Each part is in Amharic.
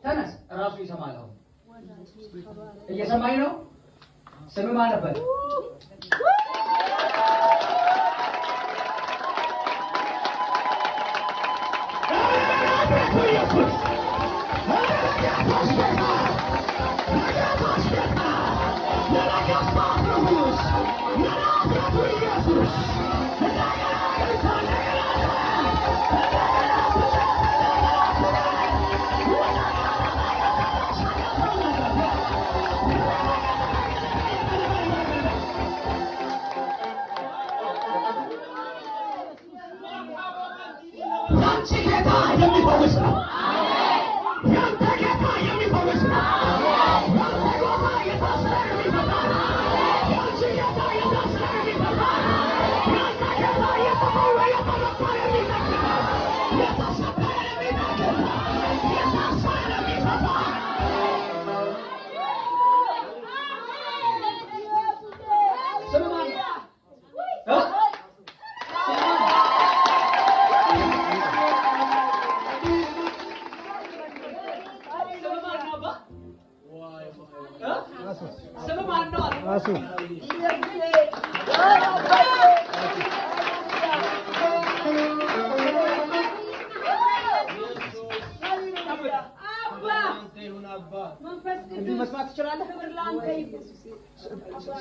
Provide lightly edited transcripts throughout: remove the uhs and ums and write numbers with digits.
ተነስ ራሱ ይሰማል። እየሰማኝ ነው። ስም ማን ነበር?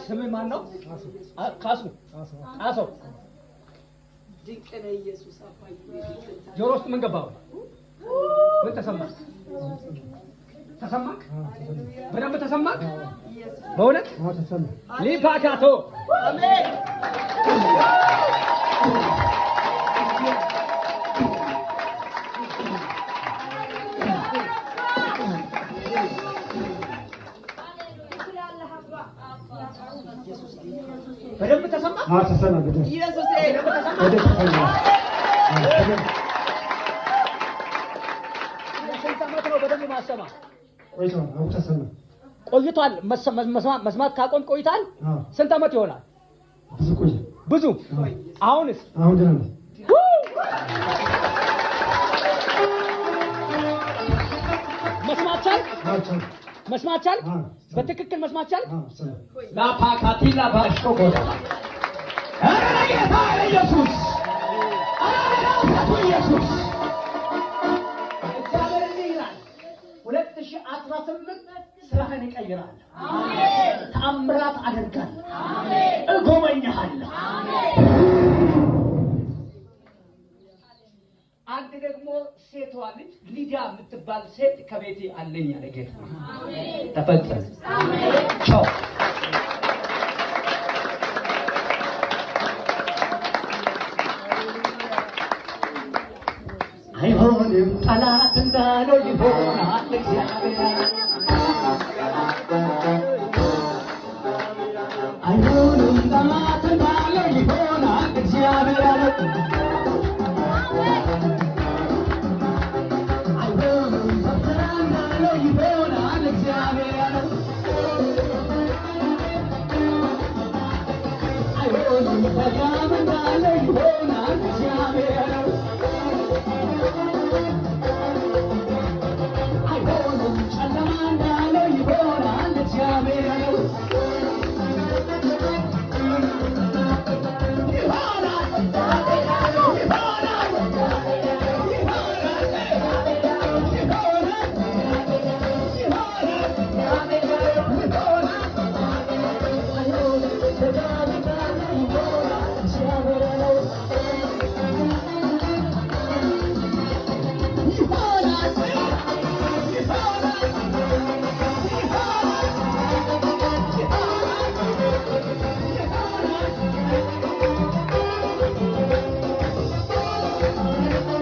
ስም ማን ነው? ካሱ አሶ ድንቅነ ኢየሱስ አባዬ ጆሮ ውስጥ ምን ገባው? ምን ተሰማህ? ተሰማህ? በደንብ ተሰማህ? በእውነት ሊፓካቶ አሜን። በደንብ ተሰማህ? ተሰማህ? ኢየሱስ ስንት ዓመት ነው በደንብ ማሰማ? ቆይቷል። መስማት ካቆም ቆይቷል። ስንት ዓመት ይሆናል? ብዙ። አሁንስ? አሁን ደህና ነኝ። መስማት ቻልክ? በትክክል መስማት ቻልክ? ላፓካቲላ ባሽኮጎዳ ጌታ ኢየሱስ ኢየሱስ እግዚአብሔር እንዲህ ይላል 2018 ስራህን ይቀይራል። አሜን። ተአምራት አደርጋለሁ። አሜን። እጎበኛለሁ። አሜን። አንድ ደግሞ ሴቷ ልጅ ሊዲያ የምትባል ሴት ከቤቴ አለኝ አለ ጌታ። አሜን። ተፈጸመ። አሜን። ቻው። አይሆንም ጠላት እንዳለው ይሆናል እግዚአብሔር። አይሆንም ጠላት እንዳለው ይሆናል እግዚአብሔር። አይሆንም ፈተና እንዳለው ይሆናል እግዚአብሔር። አይሆንም ፈተና እንዳለው ይሆናል እግዚአብሔር። Hallelujah. Amen.